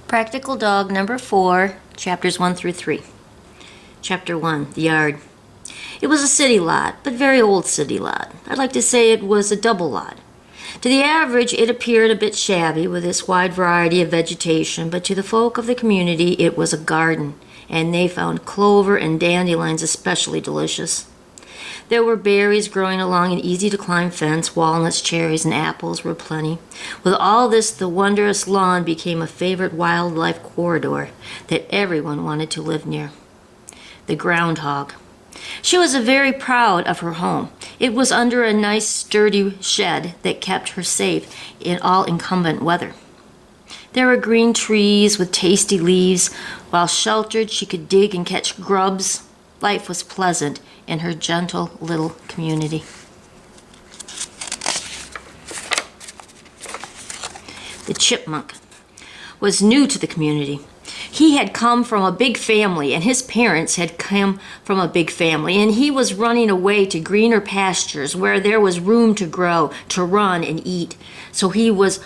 Practical Dog number 4, chapters 1 through 3. Chapter 1, The Yard. It was a city lot, but very old city lot. I'd like to say it was a double lot. To the average, it appeared a bit shabby with its wide variety of vegetation, but to the folk of the community, it was a garden, and they found clover and dandelions especially delicious. There were berries growing along an easy-to-climb fence, walnuts, cherries, and apples were plenty. With all this, the wondrous lawn became a favorite wildlife corridor that everyone wanted to live near. The groundhog. She was very proud of her home. It was under a nice, sturdy shed that kept her safe in all inclement weather. There were green trees with tasty leaves. While sheltered, she could dig and catch grubs. Life was pleasant in her gentle little community. The chipmunk was new to the community. He had come from a big family, and his parents had come from a big family, and he was running away to greener pastures where there was room to grow, to run and eat. So he was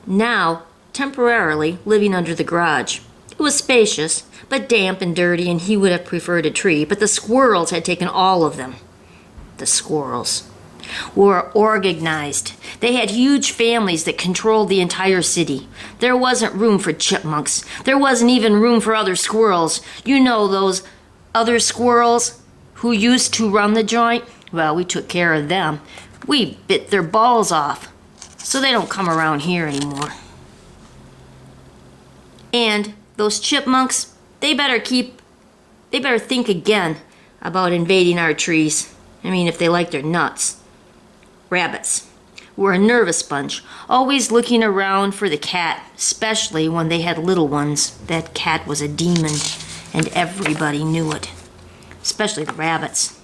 now temporarily living under the garage. It was spacious, but damp and dirty, and he would have preferred a tree, but the squirrels had taken all of them. The squirrels were organized. They had huge families that controlled the entire city. There wasn't room for chipmunks. There wasn't even room for other squirrels. You know those other squirrels who used to run the joint? Well, we took care of them. We bit their balls off, so they don't come around here anymore. And those chipmunks, they better think again about invading our trees. I mean, if they like their nuts. Rabbits were a nervous bunch, always looking around for the cat, especially when they had little ones. That cat was a demon, and everybody knew it, especially the rabbits.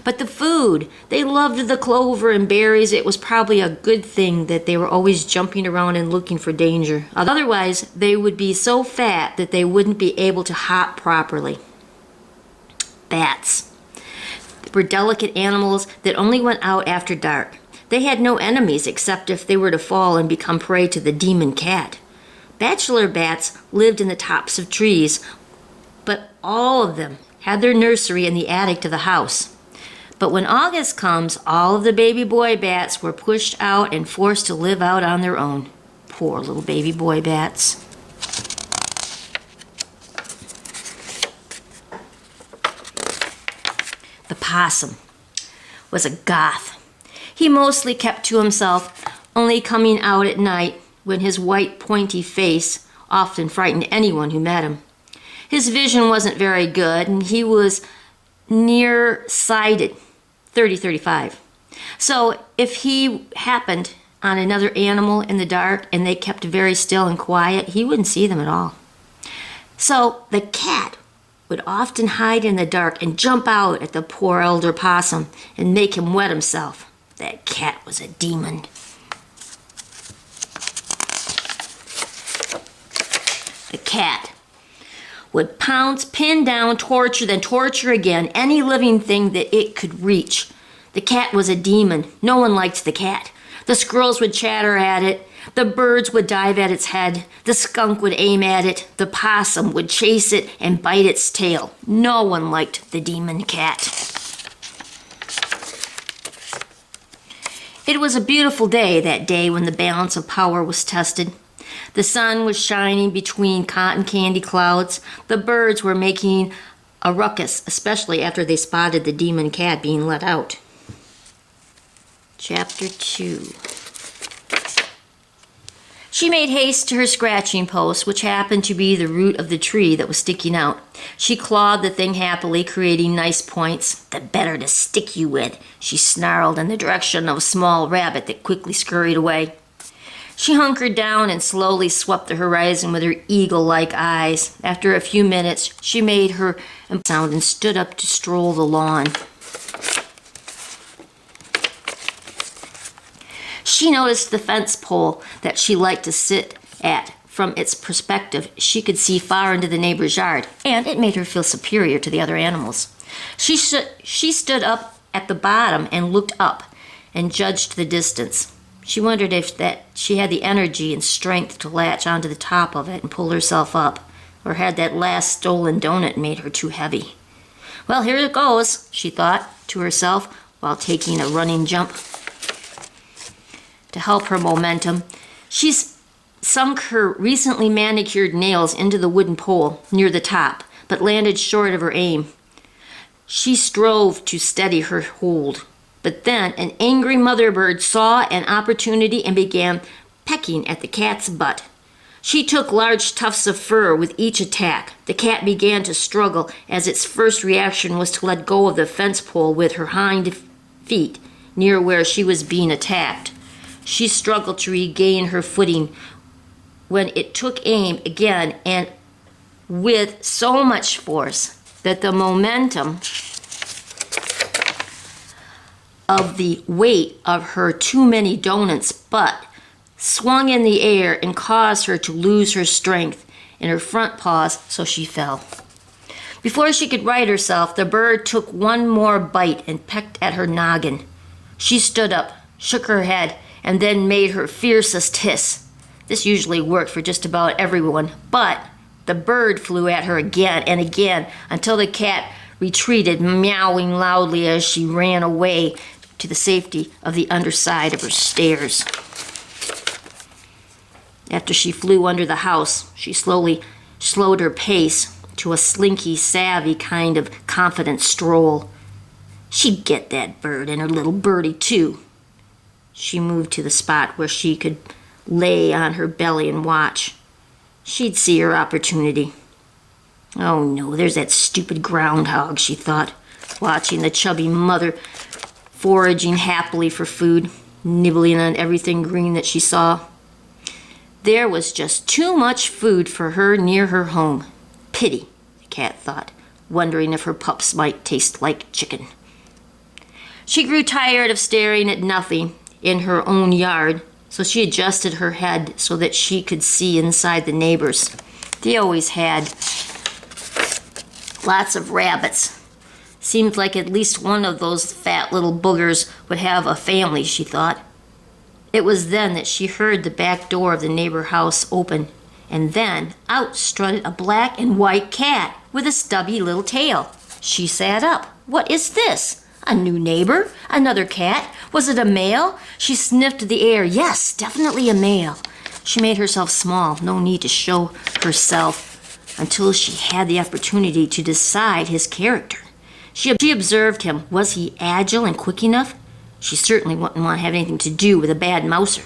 But the food, they loved the clover and berries. It was probably a good thing that they were always jumping around and looking for danger. Otherwise, they would be so fat that they wouldn't be able to hop properly. Bats were delicate animals that only went out after dark. They had no enemies except if they were to fall and become prey to the demon cat. Bachelor bats lived in the tops of trees, but all of them had their nursery in the attic to the house. But when August comes, all of the baby boy bats were pushed out and forced to live out on their own. Poor little baby boy bats. The possum was a goth. He mostly kept to himself, only coming out at night when his white, pointy face often frightened anyone who met him. His vision wasn't very good, and he was nearsighted, 30-35. So if he happened on another animal in the dark and they kept very still and quiet, he wouldn't see them at all. So the cat would often hide in the dark and jump out at the poor elder possum and make him wet himself. That cat was a demon. The cat would pounce, pin down, torture, then torture again any living thing that it could reach. The cat was a demon. No one liked the cat. The squirrels would chatter at it. The birds would dive at its head. The skunk would aim at it. The possum would chase it and bite its tail. No one liked the demon cat. It was a beautiful day that day when the balance of power was tested. The sun was shining between cotton candy clouds. The birds were making a ruckus, especially after they spotted the demon cat being let out. Chapter 2. She made haste to her scratching post, which happened to be the root of the tree that was sticking out. She clawed the thing happily, creating nice points. "The better to stick you with," she snarled in the direction of a small rabbit that quickly scurried away. She hunkered down and slowly swept the horizon with her eagle-like eyes. After a few minutes, she made her sound and stood up to stroll the lawn. She noticed the fence pole that she liked to sit at. From its perspective, she could see far into the neighbor's yard, and it made her feel superior to the other animals. She stood up at the bottom and looked up and judged the distance. She wondered if that she had the energy and strength to latch onto the top of it and pull herself up, or had that last stolen donut made her too heavy. Well, here it goes, she thought to herself while taking a running jump. To help her momentum, she sunk her recently manicured nails into the wooden pole near the top, but landed short of her aim. She strove to steady her hold, but then an angry mother bird saw an opportunity and began pecking at the cat's butt. She took large tufts of fur with each attack. The cat began to struggle, as its first reaction was to let go of the fence pole with her hind feet near where she was being attacked. She struggled to regain her footing when it took aim again, and with so much force that the momentum of the weight of her too many donuts butt swung in the air and caused her to lose her strength in her front paws, so she fell. Before she could right herself, the bird took one more bite and pecked at her noggin. She stood up, shook her head, and then made her fiercest hiss. This usually worked for just about everyone, but the bird flew at her again and again until the cat retreated, meowing loudly as she ran away to the safety of the underside of her stairs. After she flew under the house, she slowly slowed her pace to a slinky, savvy kind of confident stroll. She'd get that bird and her little birdie, too. She moved to the spot where she could lay on her belly and watch. She'd see her opportunity. Oh no, there's that stupid groundhog, she thought, watching the chubby mother foraging happily for food, nibbling on everything green that she saw. There was just too much food for her near her home. Pity, the cat thought, wondering if her pups might taste like chicken. She grew tired of staring at nothing in her own yard, so she adjusted her head so that she could see inside the neighbors. They always had lots of rabbits. Seemed like at least one of those fat little boogers would have a family, she thought. It was then that she heard the back door of the neighbor house open, and then out strutted a black and white cat with a stubby little tail. She sat up. What is this? A new neighbor? Another cat? Was it a male? She sniffed the air. Yes, definitely a male. She made herself small. No need to show herself until she had the opportunity to decide his character. She observed him. Was he agile and quick enough? She certainly wouldn't want to have anything to do with a bad mouser.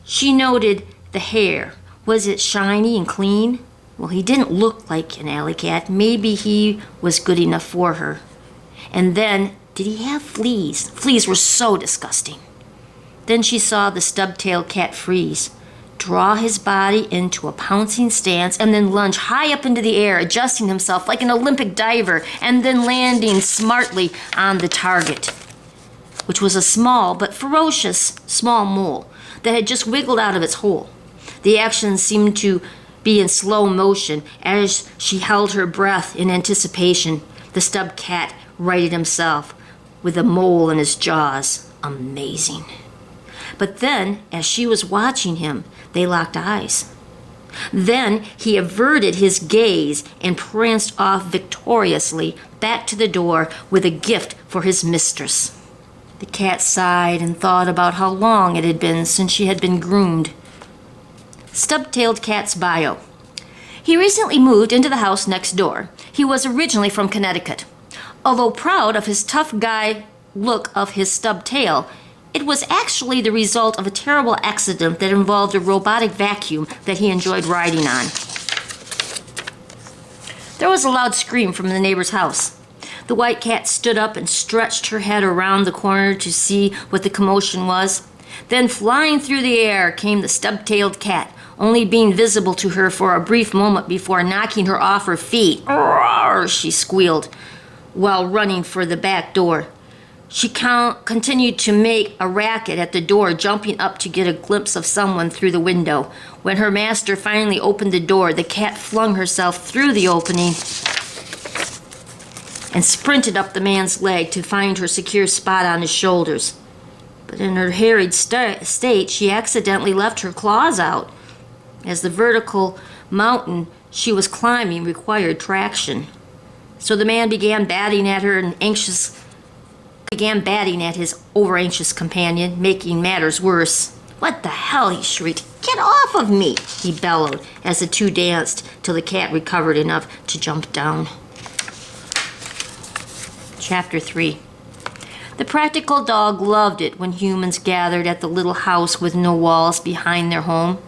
She noted the hair. Was it shiny and clean? Well, he didn't look like an alley cat. Maybe he was good enough for her. And then, did he have fleas? Fleas were so disgusting. Then she saw the Stubtailed Cat freeze, draw his body into a pouncing stance, and then lunge high up into the air, adjusting himself like an Olympic diver, and then landing smartly on the target, which was a small but ferocious small mole that had just wiggled out of its hole. The action seemed to be in slow motion as she held her breath in anticipation. The Stub Cat righted himself with a mole in his jaws. Amazing. But then, as she was watching him, they locked eyes. Then he averted his gaze and pranced off victoriously back to the door with a gift for his mistress. The cat sighed and thought about how long it had been since she had been groomed. Stubtailed Cat's bio. He recently moved into the house next door. He was originally from Connecticut. Although proud of his tough guy look of his stub tail, it was actually the result of a terrible accident that involved a robotic vacuum that he enjoyed riding on. There was a loud scream from the neighbor's house. The white cat stood up and stretched her head around the corner to see what the commotion was. Then flying through the air came the Stubtailed Cat, only being visible to her for a brief moment before knocking her off her feet. "Roar!" she squealed while running for the back door. She continued to make a racket at the door, jumping up to get a glimpse of someone through the window. When her master finally opened the door, the cat flung herself through the opening and sprinted up the man's leg to find her secure spot on his shoulders. But in her harried state, she accidentally left her claws out, as the vertical mountain she was climbing required traction. So the man began batting at his over-anxious companion, making matters worse. "What the hell?" he shrieked. "Get off of me!" he bellowed as the two danced till the cat recovered enough to jump down. Chapter 3. The practical dog loved it when humans gathered at the little house with no walls behind their home.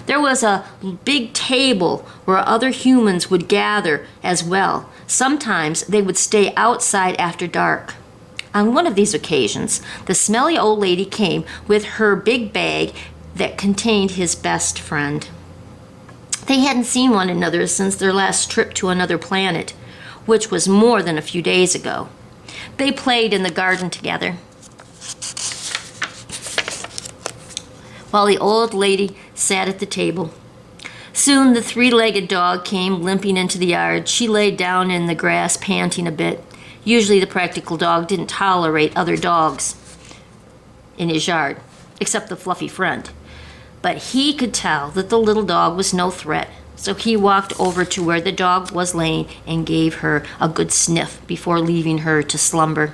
There was a big table where other humans would gather as well. Sometimes they would stay outside after dark. On one of these occasions, the smelly old lady came with her big bag that contained his best friend. They hadn't seen one another since their last trip to another planet, which was more than a few days ago. They played in the garden together, while the old lady sat at the table. Soon the three-legged dog came limping into the yard. She lay down in the grass, panting a bit. Usually the practical dog didn't tolerate other dogs in his yard, except the fluffy friend. But he could tell that the little dog was no threat, so he walked over to where the dog was laying and gave her a good sniff before leaving her to slumber.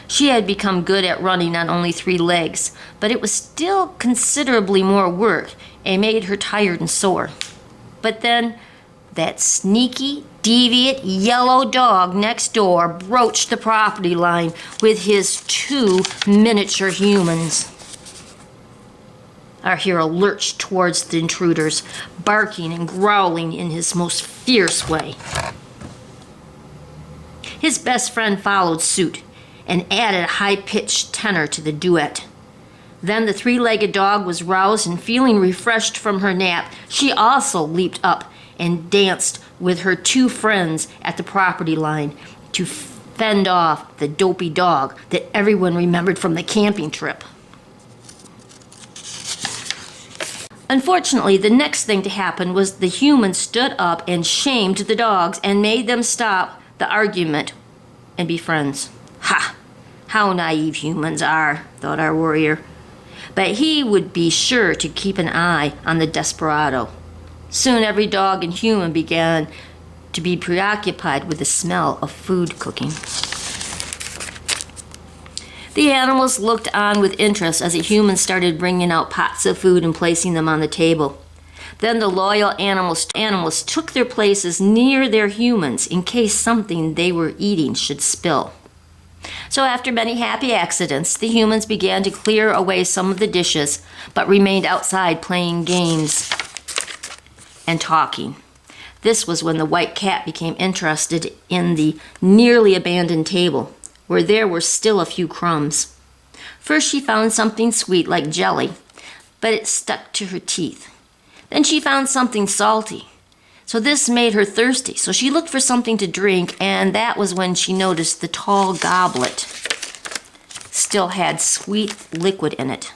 She had become good at running on only 3 legs, but it was still considerably more work and made her tired and sore. But then that sneaky, deviant yellow dog next door broached the property line with his 2 miniature humans. Our hero lurched towards the intruders, barking and growling in his most fierce way. His best friend followed suit and added a high-pitched tenor to the duet. Then the three-legged dog was roused, and feeling refreshed from her nap, she also leaped up and danced with her 2 friends at the property line to fend off the dopey dog that everyone remembered from the camping trip. Unfortunately, the next thing to happen was the humans stood up and shamed the dogs and made them stop the argument and be friends. Ha! How naive humans are, thought our warrior. But he would be sure to keep an eye on the desperado. Soon every dog and human began to be preoccupied with the smell of food cooking. The animals looked on with interest as the humans started bringing out pots of food and placing them on the table. Then the loyal animals took their places near their humans in case something they were eating should spill. So after many happy accidents, the humans began to clear away some of the dishes, but remained outside playing games and talking. This was when the white cat became interested in the nearly abandoned table, where there were still a few crumbs. First she found something sweet like jelly, but it stuck to her teeth. Then she found something salty. So this made her thirsty, so she looked for something to drink, and that was when she noticed the tall goblet still had sweet liquid in it.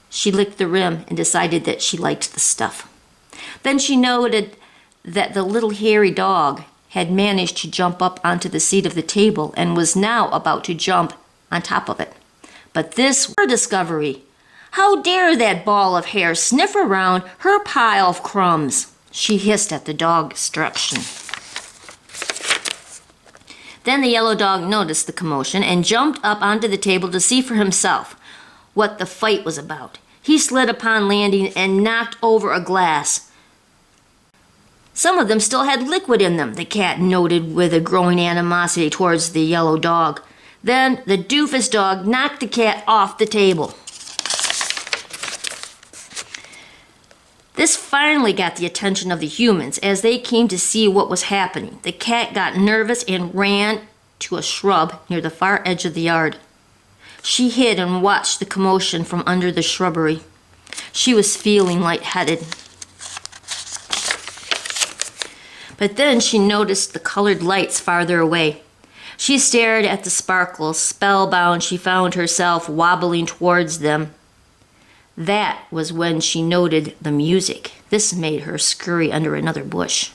She licked the rim and decided that she liked the stuff. Then she noted that the little hairy dog had managed to jump up onto the seat of the table and was now about to jump on top of it. But this was her discovery. How dare that ball of hair sniff around her pile of crumbs? She hissed at the dog's direction. Then the yellow dog noticed the commotion and jumped up onto the table to see for himself what the fight was about. He slid upon landing and knocked over a glass. Some of them still had liquid in them, the cat noted with a growing animosity towards the yellow dog. Then the doofus dog knocked the cat off the table. This finally got the attention of the humans as they came to see what was happening. The cat got nervous and ran to a shrub near the far edge of the yard. She hid and watched the commotion from under the shrubbery. She was feeling lightheaded. But then she noticed the colored lights farther away. She stared at the sparkles. Spellbound, she found herself wobbling towards them. That was when she noted the music. This made her scurry under another bush.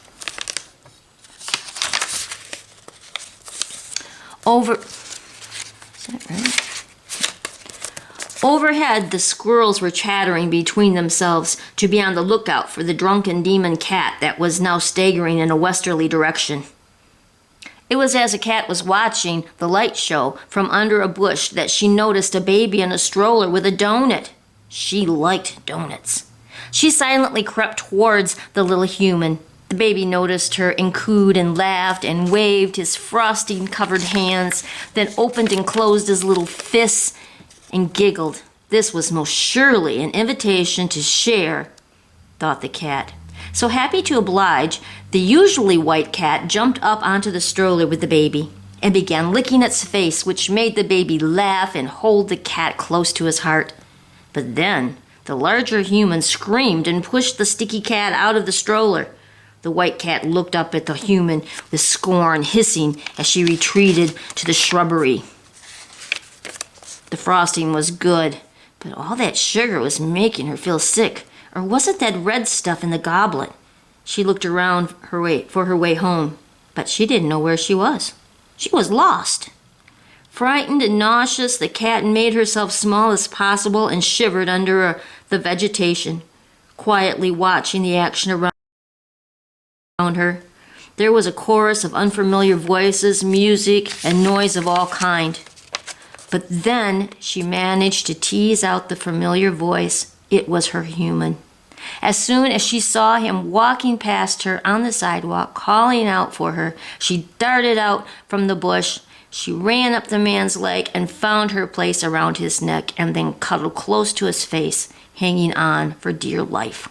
Is that right? Overhead, the squirrels were chattering between themselves to be on the lookout for the drunken demon cat that was now staggering in a westerly direction. It was as the cat was watching the light show from under a bush that she noticed a baby in a stroller with a donut. She liked donuts. She silently crept towards the little human. The baby noticed her and cooed and laughed and waved his frosting-covered hands, then opened and closed his little fists and giggled. This was most surely an invitation to share, thought the cat. So happy to oblige, the usually white cat jumped up onto the stroller with the baby and began licking its face, which made the baby laugh and hold the cat close to his heart. But then the larger human screamed and pushed the sticky cat out of the stroller. The white cat looked up at the human with scorn, hissing as she retreated to the shrubbery. The frosting was good, but all that sugar was making her feel sick. Or was it that red stuff in the goblet? She looked around for her way home, but she didn't know where she was. She was lost. Frightened and nauseous, the cat made herself small as possible and shivered under the vegetation, quietly watching the action around her. There was a chorus of unfamiliar voices, music, and noise of all kind. But then she managed to tease out the familiar voice. It was her human. As soon as she saw him walking past her on the sidewalk, calling out for her, she darted out from the bush. She ran up the man's leg and found her place around his neck and then cuddled close to his face, hanging on for dear life.